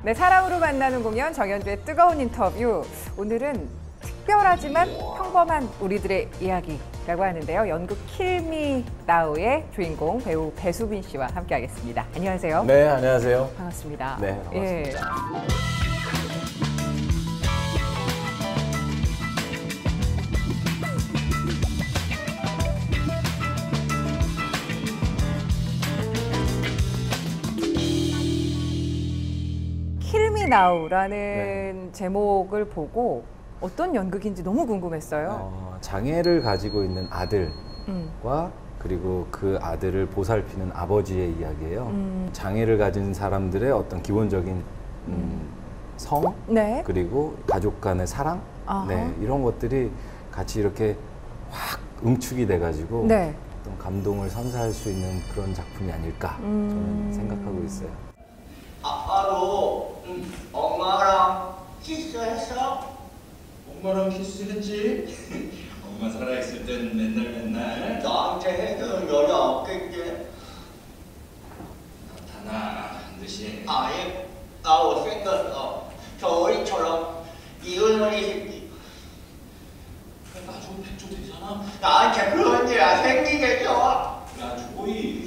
네, 사람으로 만나는 공연 정연주의 뜨거운 인터뷰. 오늘은 특별하지만 평범한 우리들의 이야기라고 하는데요. 연극 킬 미 나우의 주인공 배우 배수빈 씨와 함께하겠습니다. 안녕하세요. 네, 안녕하세요. 반갑습니다. 네, 반갑습니다. 킬 미 나우라는 제목을 보고 어떤 연극인지 너무 궁금했어요. 장애를 가지고 있는 아들과 그리고 그 아들을 보살피는 아버지의 이야기예요. 장애를 가진 사람들의 어떤 기본적인 성, 네. 그리고 가족 간의 사랑, 네, 이런 것들이 같이 이렇게 확 응축이 돼가지고 네. 어떤 감동을 선사할 수 있는 그런 작품이 아닐까 저는 생각하고 있어요. 아빠도 엄마랑 키스했어? 엄마랑 키스했지? 엄마 살아있을 땐 맨날 나한테 해주는 여자 없겠지? 나타나 반드시. 아예 나 못생겼어. 저희처럼 이은원이 새끼. 나중에 백조 되잖아. 나한테 그런 일 안 생기겠어? 야 조이.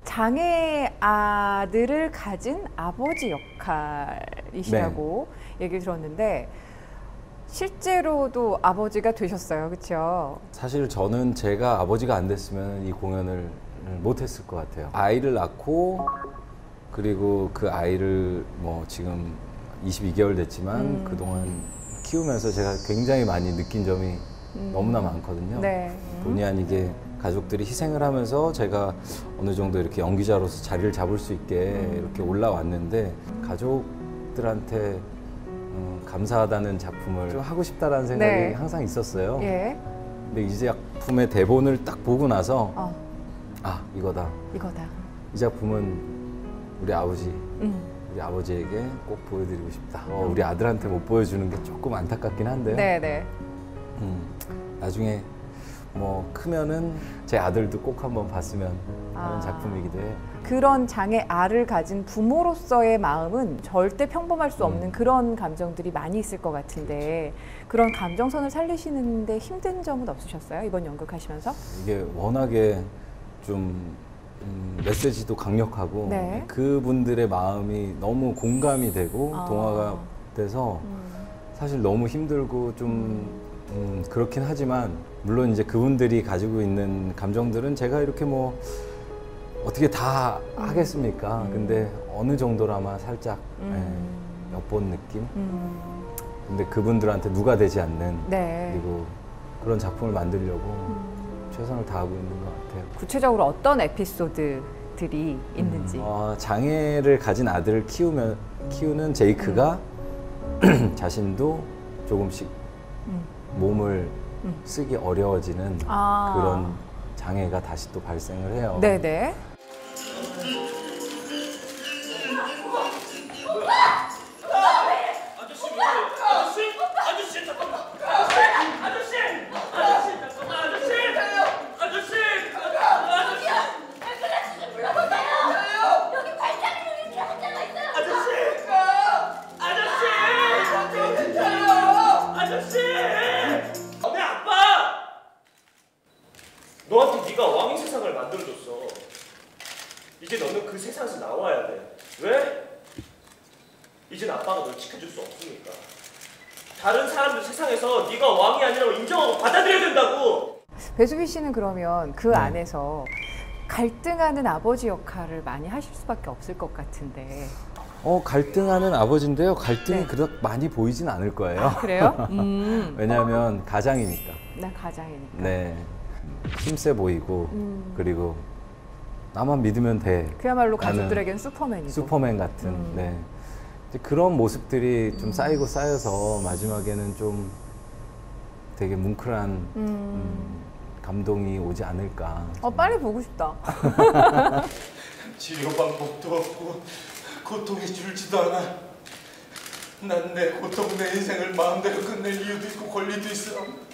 장애 아들을 가진 아버지 역할이시라고 얘기를 들었는데 실제로도 아버지가 되셨어요, 그렇죠? 사실 저는 제가 아버지가 안 됐으면 이 공연을 못 했을 것 같아요. 아이를 낳고 그리고 그 아이를 뭐 지금 22개월 됐지만 그동안 키우면서 제가 굉장히 많이 느낀 점이 너무나 많거든요. 네. 본의 아니게 가족들이 희생을 하면서 제가 어느 정도 이렇게 연기자로서 자리를 잡을 수 있게 이렇게 올라왔는데 가족들한테 감사하다는 작품을 좀 하고 싶다라는 생각이 네. 항상 있었어요. 예. 근데 이 작품의 대본을 딱 보고 나서 아, 이거다. 이거다. 이 작품은 우리 아버지, 우리 아버지에게 꼭 보여드리고 싶다. 우리 아들한테 못 보여주는 게 조금 안타깝긴 한데요. 네네. 나중에 뭐 크면은 제 아들도 꼭 한번 봤으면 하는 아. 작품이기도 해요. 그런 장애 아를 가진 부모로서의 마음은 절대 평범할 수 없는 그런 감정들이 많이 있을 것 같은데 그런 감정선을 살리시는데 힘든 점은 없으셨어요? 이번 연극 하시면서? 이게 워낙에 좀 메시지도 강력하고 네. 그분들의 마음이 너무 공감이 되고 동화가 돼서 사실 너무 힘들고 좀 그렇긴 하지만 물론 이제 그분들이 가지고 있는 감정들은 제가 이렇게 뭐 어떻게 다 하겠습니까? 근데 어느 정도라마 살짝 엿본 느낌? 근데 그분들한테 누가 되지 않는 네. 그리고 그런 작품을 만들려고 최선을 다하고 있는 것 같아요. 구체적으로 어떤 에피소드들이 있는지. 장애를 가진 아들을 키우는 제이크가 자신도 조금씩 몸을 쓰기 어려워지는 그런 장애가 다시 또 발생을 해요. 네네. 너한테 네가 왕의 세상을 만들어줬어. 이제 너는 그 세상에서 나와야 돼. 왜? 이젠 아빠가 널 지켜줄 수 없으니까. 다른 사람들 세상에서 네가 왕이 아니라고 인정하고 받아들여야 된다고. 배수빈 씨는 그러면 그 안에서 갈등하는 아버지 역할을 많이 하실 수밖에 없을 것 같은데. 갈등하는 아버지인데요. 갈등이 그렇게 많이 보이진 않을 거예요. 그래요? 왜냐하면 가장이니까. 나 가장이니까. 네. 힘세 보이고 그리고 나만 믿으면 돼. 그야말로 나는 가족들에겐 슈퍼맨이고. 슈퍼맨 같은. 네. 이제 그런 모습들이 좀 쌓이고 쌓여서 마지막에는 좀 되게 뭉클한 감동이 오지 않을까. 빨리 보고 싶다. 치료 방법도 없고 고통이 줄지도 않아. 난 내 고통, 내 인생을 마음대로 끝낼 이유도 있고 권리도 있어.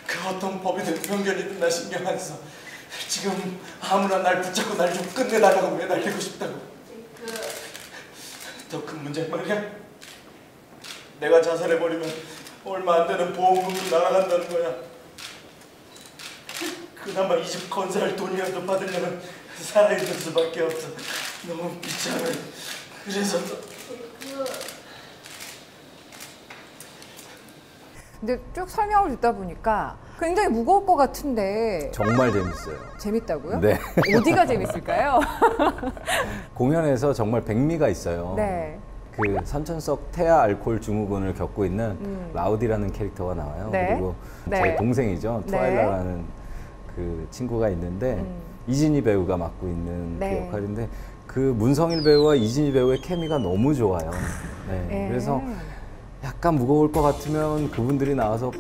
그 어떤 법이든 편견이든 나 신경 안 써. 지금 아무나 날 붙잡고 날 좀 끝내달라고 매달리고 싶다고. 문제 말이야. 내가 자살해버리면 얼마 안 되는 보험금도 날아간다는 거야. 그나마 이 집 건설 돈이라도 받으려면 살아있는 수밖에 없어. 너무 비참해. 그래서 근데 쭉 설명을 듣다 보니까 굉장히 무거울 것 같은데 정말 재밌어요. 재밌다고요? 네. 어디가 재밌을까요? 공연에서 정말 백미가 있어요. 네. 그 선천성 태아 알코올 증후군을 겪고 있는 라우디라는 캐릭터가 나와요. 네. 그리고 네. 제 동생이죠. 네. 투아일라라는 그 친구가 있는데 이진희 배우가 맡고 있는 네. 그 역할인데 그 문성일 배우와 이진희 배우의 케미가 너무 좋아요. 네. 네. 그래서 약간 무거울 것 같으면 그분들이 나와서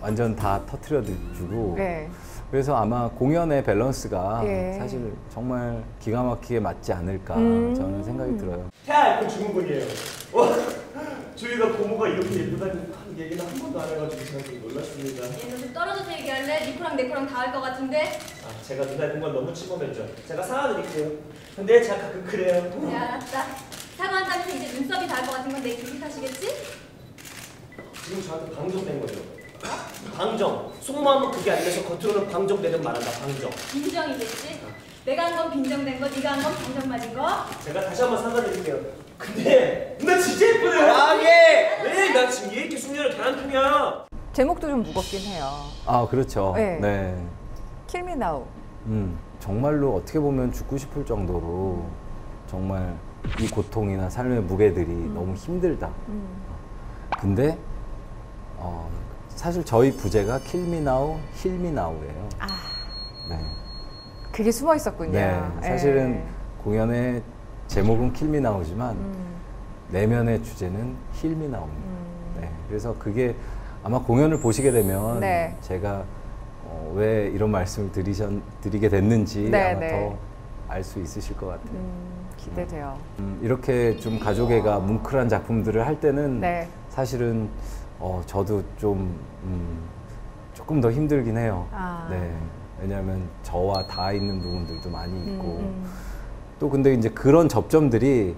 완전 다 터트려 주고 네. 그래서 아마 공연의 밸런스가 예. 사실 정말 기가 막히게 맞지 않을까 저는 생각이 들어요. 태아알코 증후군이에요. 저희가 고모가 이렇게 예쁘다는 얘기는 한 번도 안 해가지고 제가 좀 놀랐습니다. 얘는 좀 떨어져서 얘기할래? 니코랑 내코랑 다 할 것 같은데? 아, 제가 누나의 공간 너무 침범했죠. 제가 사과드릴게요. 근데 제가 가끔 그래요. 네, 알았다. 사과한다면서 이제 눈썹이 닿을 것 같은 건 내 기분 탓이겠지? 지금 저한테 방정된 거죠. 방정. 속마음은 그게 아니라서 겉으로는 방정되는 말한다. 방정. 빈정이겠지? 내가 한 건 빈정된 거, 네가 한 건 방정 맞은 거? 제가 다시 한번 사과드릴게요. 근데 누나 진짜 예쁘네요. 왜? 나 지금 얘 이렇게 숙녀를 대한 중이야. 제목도 좀 무겁긴 해요. 아 그렇죠. 네. 네. Kill Me Now. 정말로 어떻게 보면 죽고 싶을 정도로 정말 이 고통이나 삶의 무게들이 너무 힘들다. 근데 사실 저희 부제가 Kill Me Now, Heal Me Now예요. 아, 네. 그게 숨어 있었군요. 네. 사실은 예. 공연의 제목은 Kill Me Now지만 내면의 주제는 Heal Me Now입니다. 네. 그래서 그게 아마 공연을 보시게 되면 네. 제가 왜 이런 말씀을 드리게 됐는지 네, 아마 네. 더 알 수 있으실 것 같아요. 기대돼요. 이렇게 좀 가족애가 뭉클한 작품들을 할 때는 네. 사실은 저도 좀 조금 더 힘들긴 해요. 아. 네. 왜냐하면 저와 닿아 있는 부분들도 많이 있고 또 근데 이제 그런 접점들이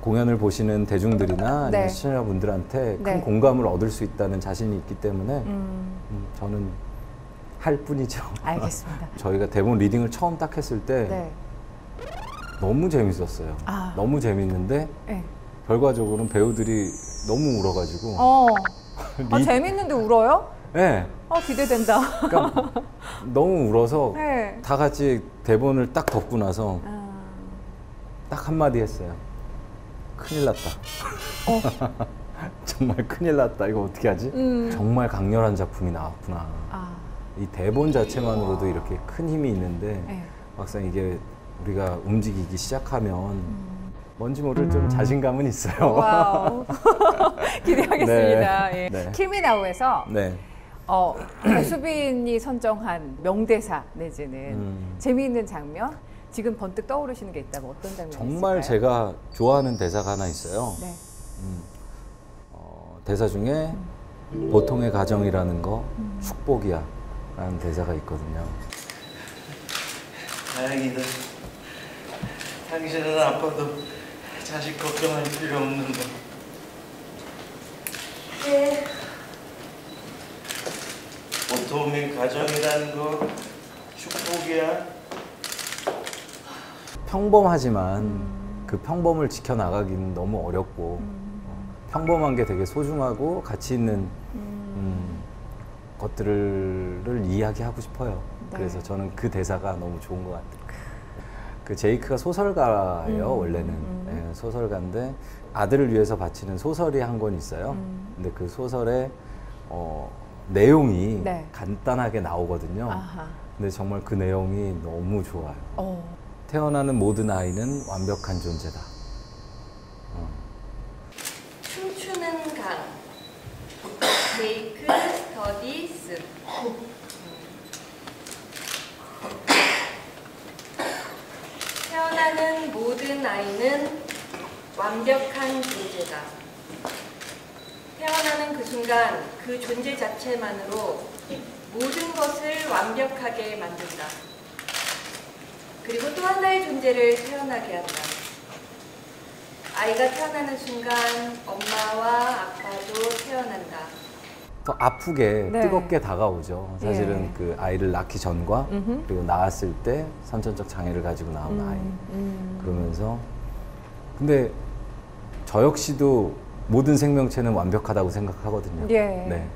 공연을 보시는 대중들이나 네. 아니면 시청자분들한테 큰 네. 공감을 얻을 수 있다는 자신이 있기 때문에 저는 할 뿐이죠. 알겠습니다. 저희가 대본 리딩을 처음 딱 했을 때 네. 너무 재밌었어요. 아. 너무 재밌는데 네. 결과적으로는 배우들이 너무 울어가지고 재밌는데 울어요? 네. 기대된다. 그러니까 너무 울어서 네. 다 같이 대본을 딱 덮고 나서 딱 한마디 했어요. 큰일 났다. 정말 큰일 났다. 이거 어떻게 하지? 정말 강렬한 작품이 나왔구나. 이 대본 자체만으로도 이렇게 큰 힘이 있는데 네. 막상 이게 우리가 움직이기 시작하면 뭔지 모를 좀 자신감은 있어요. 와우. 기대하겠습니다. 네. 예. 네. Kill Me Now에서 네. 배수빈이 선정한 명대사 내지는 재미있는 장면 지금 번뜩 떠오르시는 게 있다면 어떤 장면이 정말 있을까요? 제가 좋아하는 대사가 하나 있어요. 네. 대사 중에 보통의 가정이라는 거 축복이야 라는 대사가 있거든요. 다행이다. 당신은 아빠도 자식 걱정할 필요 없는데. 네. 보통의 가정이라는 거 축복이야. 평범하지만 그 평범을 지켜나가기는 너무 어렵고 평범한 게 되게 소중하고 가치 있는 것들을 이야기하고 싶어요. 네. 그래서 저는 그 대사가 너무 좋은 것 같아요. 그 제이크가 소설가예요, 원래는. 네, 소설가인데 아들을 위해서 바치는 소설이 한 권 있어요. 근데 그 소설의 내용이 네. 간단하게 나오거든요. 아하. 근데 정말 그 내용이 너무 좋아요. 태어나는 모든 아이는 완벽한 존재다. 춤추는 강. 제이크 더디 스. 태어나는 모든 아이는 완벽한 존재다. 태어나는 그 순간 그 존재 자체만으로 모든 것을 완벽하게 만든다. 그리고 또 하나의 존재를 태어나게 한다. 아이가 태어나는 순간 엄마와 아빠도 태어난다. 더 아프게 네. 뜨겁게 다가오죠. 사실은 예. 그 아이를 낳기 전과 음흠. 그리고 낳았을 때 선천적 장애를 가지고 나온 아이. 그러면서 근데 저 역시도 모든 생명체는 완벽하다고 생각하거든요. 예. 네.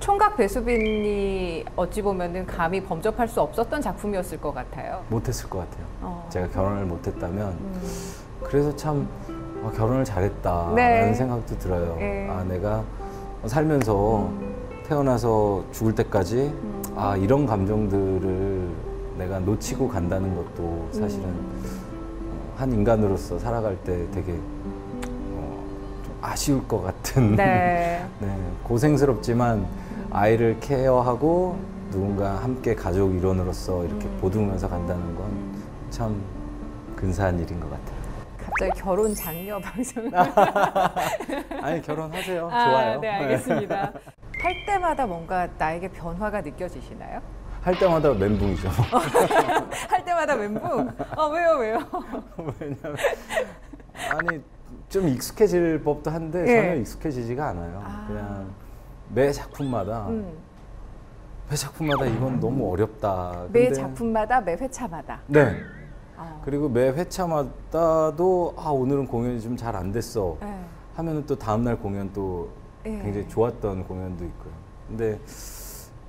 총각 배수빈이 어찌 보면은 감히 범접할 수 없었던 작품이었을 것 같아요. 못했을 것 같아요. 어. 제가 결혼을 못했다면 그래서 참 결혼을 잘했다라는 네. 생각도 들어요. 예. 아, 내가 살면서 태어나서 죽을 때까지 이런 감정들을 내가 놓치고 간다는 것도 사실은 한 인간으로서 살아갈 때 되게 좀 아쉬울 것 같은 네. 네, 고생스럽지만 아이를 케어하고 누군가 함께 가족 일원으로서 이렇게 보듬으면서 간다는 건 참 근사한 일인 것 같아요. 갑자기 결혼 장려 방송을. 아니 결혼하세요. 좋아요. 네, 알겠습니다. 할 때마다 뭔가 나에게 변화가 느껴지시나요? 할 때마다 멘붕이죠. 할 때마다 멘붕? 왜요? 왜냐면 아니 좀 익숙해질 법도 한데 예. 전혀 익숙해지지가 않아요. 그냥 매 작품마다 이건 너무 어렵다. 매 근데 작품마다, 매 회차마다. 네. 그리고 매 회차마다도 오늘은 공연이 좀 잘 안 됐어. 네. 하면은 또 다음날 공연 또 예. 굉장히 좋았던 공연도 있고요. 근데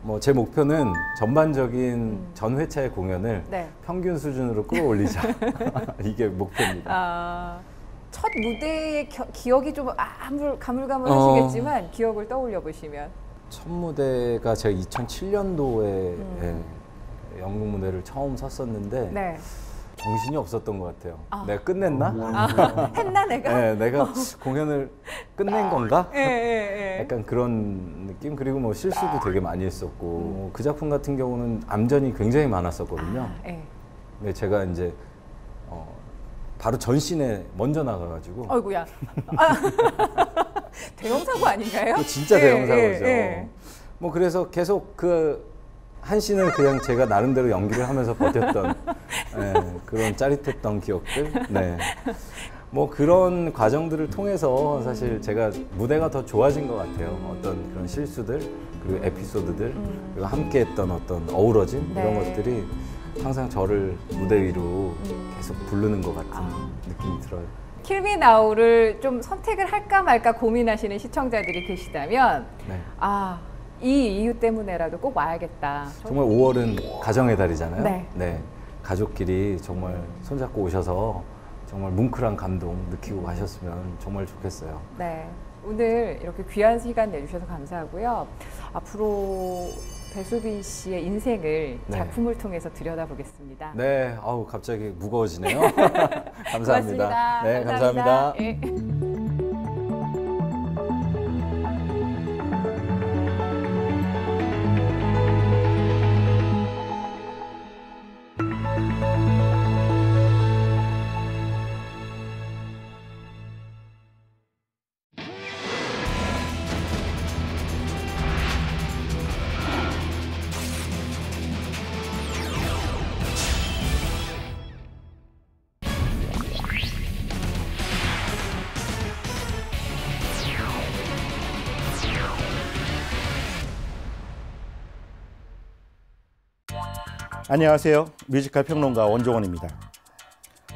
뭐 제 목표는 전반적인 전 회차의 공연을 네. 평균 수준으로 끌어올리자. 이게 목표입니다. 첫 무대의 기억이 좀 가물가물하시겠지만 기억을 떠올려 보시면. 첫 무대가 제가 2007년도에 연극 무대를 처음 섰었는데 네. 정신이 없었던 것 같아요. 내가 끝냈나? 했나 내가? 네, 내가 공연을 끝낸 건가? 예. 약간 그런 느낌. 그리고 뭐 실수도 되게 많이 했었고 그 작품 같은 경우는 암전이 굉장히 많았었거든요. 예. 근데 제가 이제 바로 전신에 먼저 나가가지고 어이구야. 대형 사고 아닌가요? 그거 진짜 대형 사고죠. 뭐 그래서 계속 그 한 씬을 그냥 제가 나름대로 연기를 하면서 버텼던 그런 짜릿했던 기억들. 네. 뭐 그런 과정들을 통해서 사실 제가 무대가 더 좋아진 것 같아요. 어떤 그런 실수들 그리고 에피소드들 그리고 함께했던 어떤 어우러짐 이런 것들이 항상 저를 무대 위로 계속 부르는 것 같은 느낌이 들어요. Kill Me Now를 좀 선택을 할까 말까 고민하시는 시청자들이 계시다면 네. 이 이유 때문에라도 꼭 와야겠다. 정말 5월은 가정의 달이잖아요. 네. 가족끼리 정말 손잡고 오셔서 정말 뭉클한 감동 느끼고 가셨으면 정말 좋겠어요. 네. 오늘 이렇게 귀한 시간 내주셔서 감사하고요. 앞으로 배수빈 씨의 인생을 작품을 통해서 들여다보겠습니다. 네, 갑자기 무거워지네요. 감사합니다. 고맙습니다. 네, 감사합니다. 예. 안녕하세요. 뮤지컬 평론가 원종원입니다.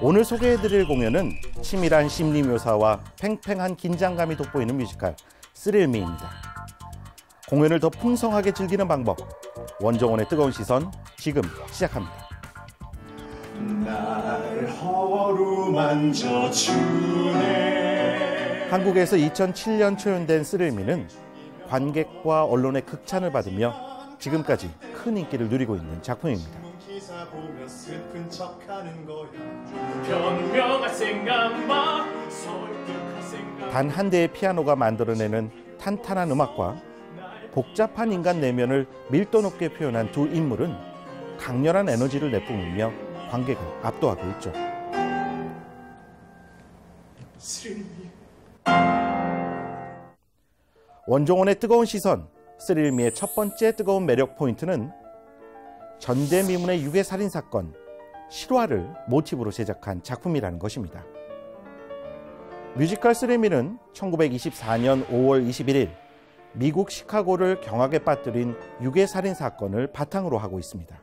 오늘 소개해드릴 공연은 치밀한 심리 묘사와 팽팽한 긴장감이 돋보이는 뮤지컬 스릴미입니다. 공연을 더 풍성하게 즐기는 방법, 원종원의 뜨거운 시선 지금 시작합니다. 날 어루만져주네. 한국에서 2007년 초연된 스릴미는 관객과 언론의 극찬을 받으며 지금까지 큰 인기를 누리고 있는 작품입니다. 기사 보며 슬픈 척하는 거야. 변명할 생각만 설득할 생각. 단 한 대의 피아노가 만들어내는 탄탄한 음악과 복잡한 인간 내면을 밀도 높게 표현한 두 인물은 강렬한 에너지를 내뿜으며 관객을 압도하고 있죠. 원종원의 뜨거운 시선, 스릴미의 첫 번째 뜨거운 매력 포인트는 전대미문의 유괴 살인 사건 실화를 모티브로 제작한 작품이라는 것입니다. 뮤지컬 쓰리미는 1924년 5월 21일 미국 시카고를 경악에 빠뜨린 유괴 살인 사건을 바탕으로 하고 있습니다.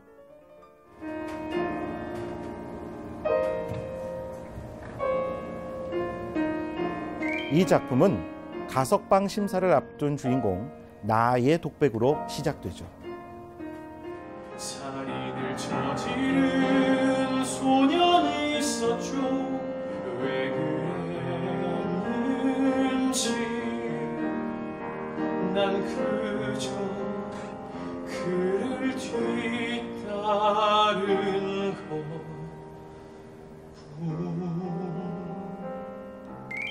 이 작품은 가석방 심사를 앞둔 주인공 나아의 독백으로 시작되죠. 살인을 저지른 소년이 있었죠. 왜 그랬는지 난 그저 그를 뒤따른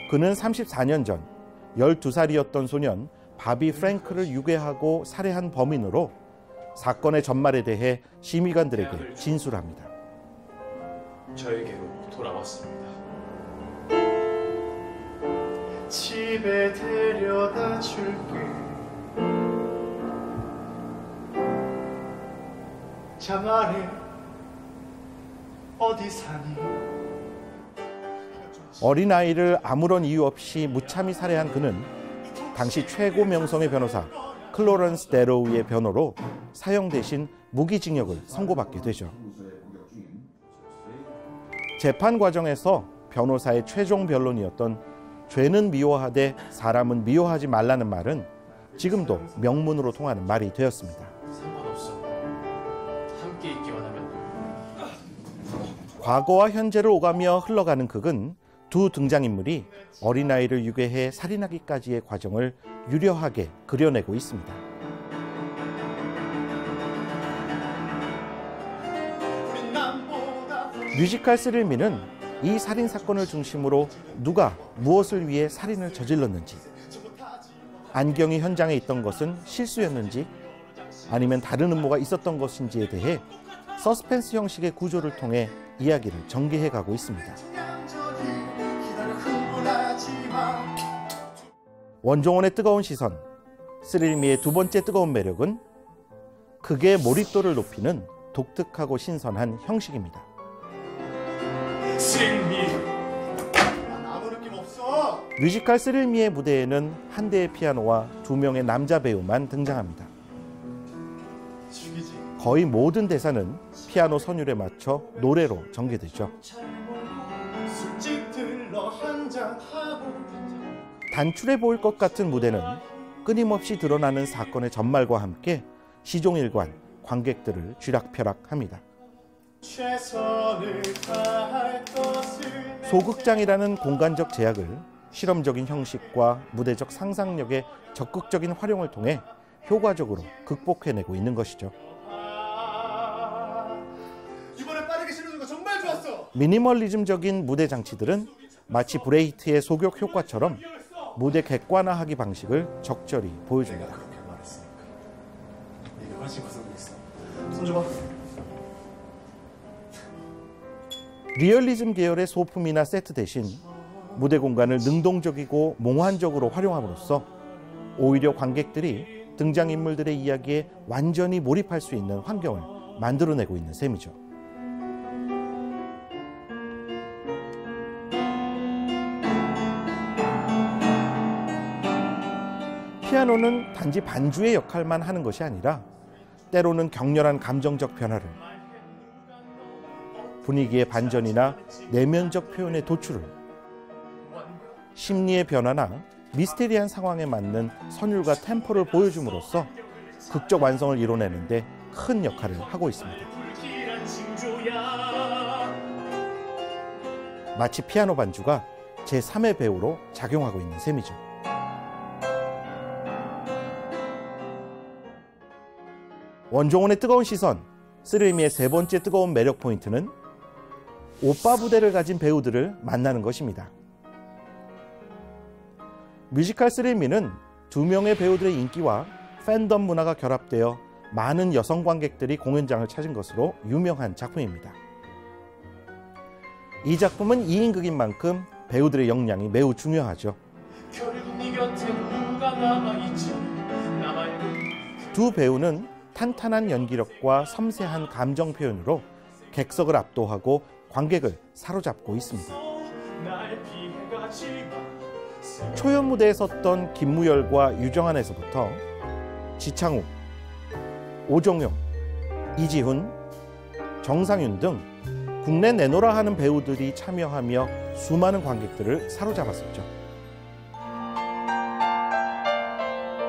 그는 34년 전 12살이었던 소년 바비 프랭크를 유괴하고 살해한 범인으로 사건의 전말에 대해 심의관들에게 진술합니다. 저에게로 돌아왔습니다. 집에 데려다 줄게. 장아래 어디 사니? 어린아이를 아무런 이유 없이 무참히 살해한 그는 당시 최고 명성의 변호사 클로런스 데로우의 변호로 사형 대신 무기징역을 선고받게 되죠. 재판 과정에서 변호사의 최종 변론이었던 죄는 미워하되 사람은 미워하지 말라는 말은 지금도 명문으로 통하는 말이 되었습니다. 상관없어. 함께 있기만 하면. 과거와 현재를 오가며 흘러가는 극은 두 등장인물이 어린아이를 유괴해 살인하기까지의 과정을 유려하게 그려내고 있습니다. 뮤지컬 스릴미는 이 살인 사건을 중심으로 누가 무엇을 위해 살인을 저질렀는지, 안경이 현장에 있던 것은 실수였는지 아니면 다른 음모가 있었던 것인지에 대해 서스펜스 형식의 구조를 통해 이야기를 전개해 가고 있습니다. 원종원의 뜨거운 시선, 스릴미의 두 번째 뜨거운 매력은 극의 몰입도를 높이는 독특하고 신선한 형식입니다. 스릴미. 아무 느낌 없어. 뮤지컬 스릴미의 무대에는 한 대의 피아노와 두 명의 남자 배우만 등장합니다. 죽이지. 거의 모든 대사는 피아노 선율에 맞춰 노래로 전개되죠. 술집 들러 한잔하고. 단출해 보일 것 같은 무대는 끊임없이 드러나는 사건의 전말과 함께 시종일관 관객들을 쥐락펴락합니다. 소극장이라는 공간적 제약을 실험적인 형식과 무대적 상상력의 적극적인 활용을 통해 효과적으로 극복해내고 있는 것이죠. 이번에 빠르게 실어준 거 정말 좋았어. 미니멀리즘적인 무대 장치들은 마치 브레이트의 소격 효과처럼 무대 객관화하기 방식을 적절히 보여줍니다. 그렇게 말했으니까 네가 훨씬 구성이 있어. 손 줘봐. 리얼리즘 계열의 소품이나 세트 대신 무대 공간을 능동적이고 몽환적으로 활용함으로써 오히려 관객들이 등장인물들의 이야기에 완전히 몰입할 수 있는 환경을 만들어내고 있는 셈이죠. 피아노는 단지 반주의 역할만 하는 것이 아니라 때로는 격렬한 감정적 변화를, 분위기의 반전이나 내면적 표현의 도출을, 심리의 변화나 미스테리한 상황에 맞는 선율과 템포를 보여줌으로써 극적 완성을 이뤄내는 데 큰 역할을 하고 있습니다. 마치 피아노 반주가 제3의 배우로 작용하고 있는 셈이죠. 원종원의 뜨거운 시선, 스릴미의 세 번째 뜨거운 매력 포인트는 오빠 부대를 가진 배우들을 만나는 것입니다. 뮤지컬 스릴미는 두 명의 배우들의 인기와 팬덤 문화가 결합되어 많은 여성 관객들이 공연장을 찾은 것으로 유명한 작품입니다. 이 작품은 2인극인 만큼 배우들의 역량이 매우 중요하죠. 결국 네 곁에 누가 남아있지. 두 배우는 탄탄한 연기력과 섬세한 감정 표현으로 객석을 압도하고 관객을 사로잡고 있습니다. 초연 무대에 섰던 김무열과 유정환에서부터 지창욱, 오종용, 이지훈, 정상윤 등 국내 내노라 하는 배우들이 참여하며 수많은 관객들을 사로잡았었죠.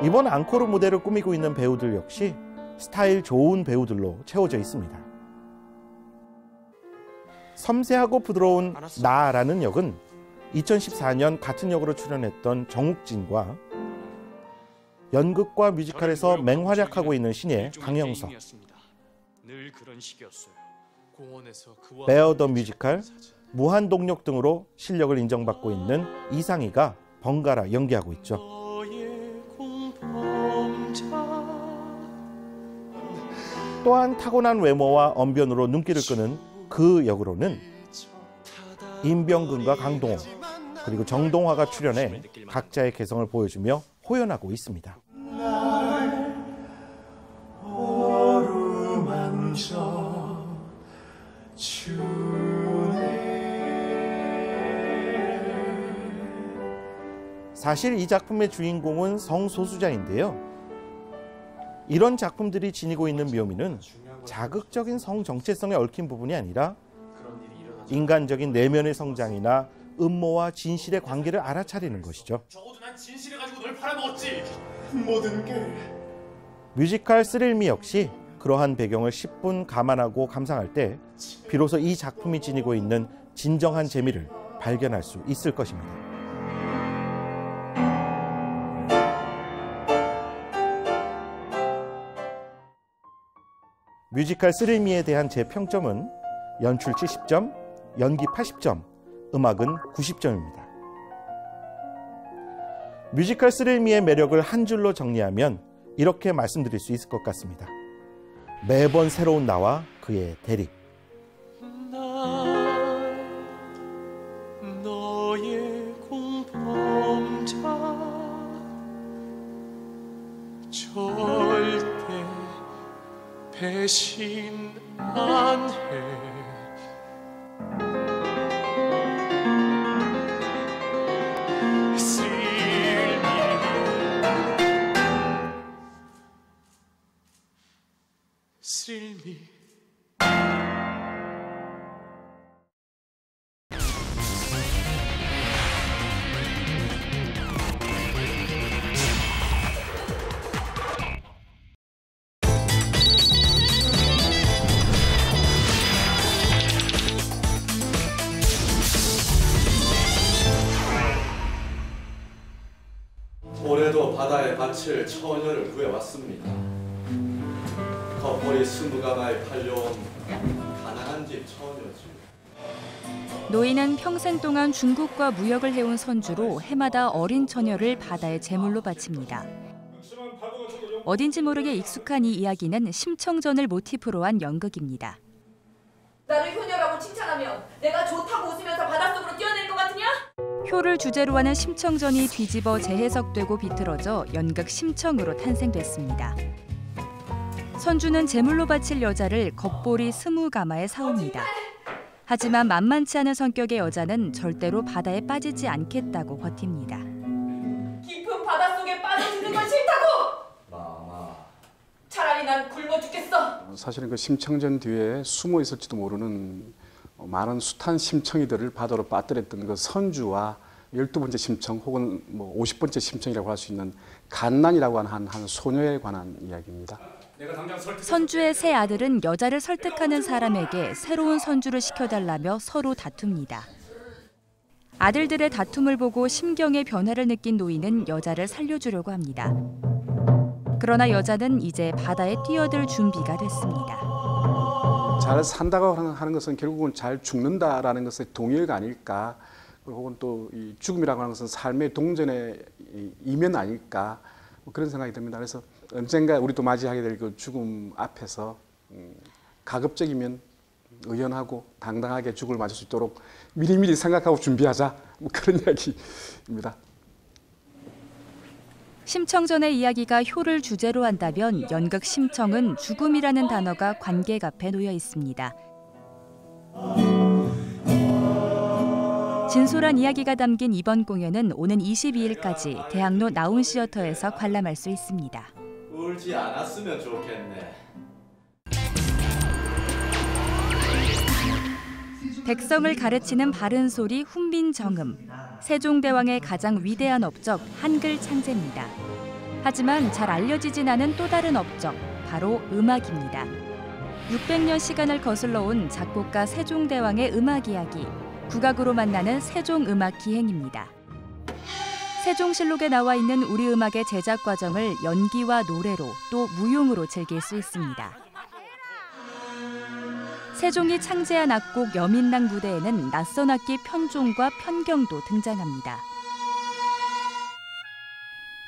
이번 앙코르 무대를 꾸미고 있는 배우들 역시 스타일 좋은 배우들로 채워져 있습니다. 섬세하고 부드러운 나라는 역은 2014년 같은 역으로 출연했던 정욱진과 연극과 뮤지컬에서 맹활약하고 있는 신예 강영석, 베어 더 뮤지컬, 무한동력 등으로 실력을 인정받고 있는 이상희가 번갈아 연기하고 있죠. 또한 타고난 외모와 언변으로 눈길을 끄는 그 역으로는 임병근과 강동호 그리고 정동화가 출연해 각자의 개성을 보여주며 호연하고 있습니다. 사실 이 작품의 주인공은 성소수자인데요. 이런 작품들이 지니고 있는 묘미는 자극적인 성 정체성에 얽힌 부분이 아니라 인간적인 내면의 성장이나 음모와 진실의 관계를 알아차리는 것이죠. 적어도 난 진실을 가지고 널 팔아먹었지. 모든 게. 뮤지컬 스릴미 역시 그러한 배경을 10분 감안하고 감상할 때 비로소 이 작품이 지니고 있는 진정한 재미를 발견할 수 있을 것입니다. 뮤지컬 스릴미에 대한 제 평점은 연출 70점, 연기 80점, 음악은 90점입니다. 뮤지컬 스릴미의 매력을 한 줄로 정리하면 이렇게 말씀드릴 수 있을 것 같습니다. 매번 새로운 나와 그의 대립. 너의 공범자 절대 배신 안 해. 스릴미 올해도 바다에 바칠 처녀를 구해왔습니다. 겉벌이 20가마에 팔려온 가난한 집 처녀지. 노인은 평생 동안 중국과 무역을 해온 선주로 해마다 어린 처녀를 바다에 제물로 바칩니다. 어딘지 모르게 익숙한 이 이야기는 심청전을 모티프로 한 연극입니다. 나를 효녀라고 칭찬하면 내가 좋다고 웃으면서 바닷속으로 뛰어낼 것 같으냐? 효를 주제로 하는 심청전이 뒤집어 재해석되고 비틀어져 연극 심청으로 탄생됐습니다. 선주는 제물로 바칠 여자를 겉보리 20가마에 사옵니다. 하지만 만만치 않은 성격의 여자는 절대로 바다에 빠지지 않겠다고 버팁니다. 깊은 바닷속에 빠져 죽는 건 싫다고! 차라리 난 굶어 죽겠어! 사실은 그 심청전 뒤에 숨어 있을지도 모르는 많은 숱한 심청이들을 바다로 빠뜨렸던 그 선주와 12번째 심청 혹은 뭐 50번째 심청이라고 할 수 있는 갓난이라고 하는 한 소녀에 관한 이야기입니다. 선주의 세 아들은 여자를 설득하는 사람에게 새로운 선주를 시켜달라며 서로 다툽니다. 아들들의 다툼을 보고 심경의 변화를 느낀 노인은 여자를 살려주려고 합니다. 그러나 여자는 이제 바다에 뛰어들 준비가 됐습니다. 잘 산다고 하는 것은 결국은 잘 죽는다라는 것의 동의어가 아닐까, 혹은 또 이 죽음이라고 하는 것은 삶의 동전의 이면 아닐까, 뭐 그런 생각이 듭니다. 그래서 언젠가 우리도 맞이하게 될 그 죽음 앞에서 가급적이면 의연하고 당당하게 죽음을 맞을 수 있도록 미리미리 생각하고 준비하자, 뭐 그런 이야기입니다. 심청전의 이야기가 효를 주제로 한다면 연극 심청은 죽음이라는 단어가 관객 앞에 놓여 있습니다. 진솔한 이야기가 담긴 이번 공연은 오는 22일까지 대학로 나운시어터에서 관람할 수 있습니다. 울지 않았으면 좋겠네. 백성을 가르치는 바른 소리 훈민정음. 세종대왕의 가장 위대한 업적 한글 창제입니다. 하지만 잘 알려지진 않은 또 다른 업적, 바로 음악입니다. 600년 시간을 거슬러 온 작곡가 세종대왕의 음악 이야기, 국악으로 만나는 세종음악 기행입니다. 세종실록에 나와 있는 우리 음악의 제작 과정을 연기와 노래로 또 무용으로 즐길 수 있습니다. 세종이 창제한 악곡 여민랑 무대에는 낯선 악기 편종과 편경도 등장합니다.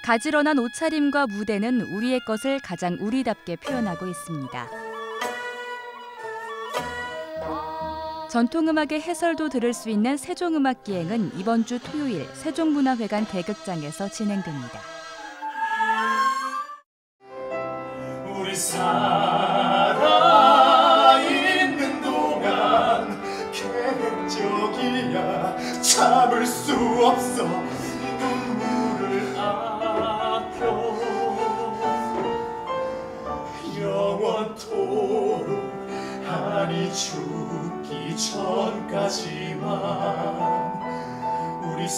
가지런한 옷차림과 무대는 우리의 것을 가장 우리답게 표현하고 있습니다. 전통음악의 해설도 들을 수 있는 세종음악기행은 이번 주 토요일 세종문화회관 대극장에서 진행됩니다. 우리 살아있는 동안 계획적이야 참을 수 없어 눈물을 아껴 영원토록 아니 죽기 전까지만 우리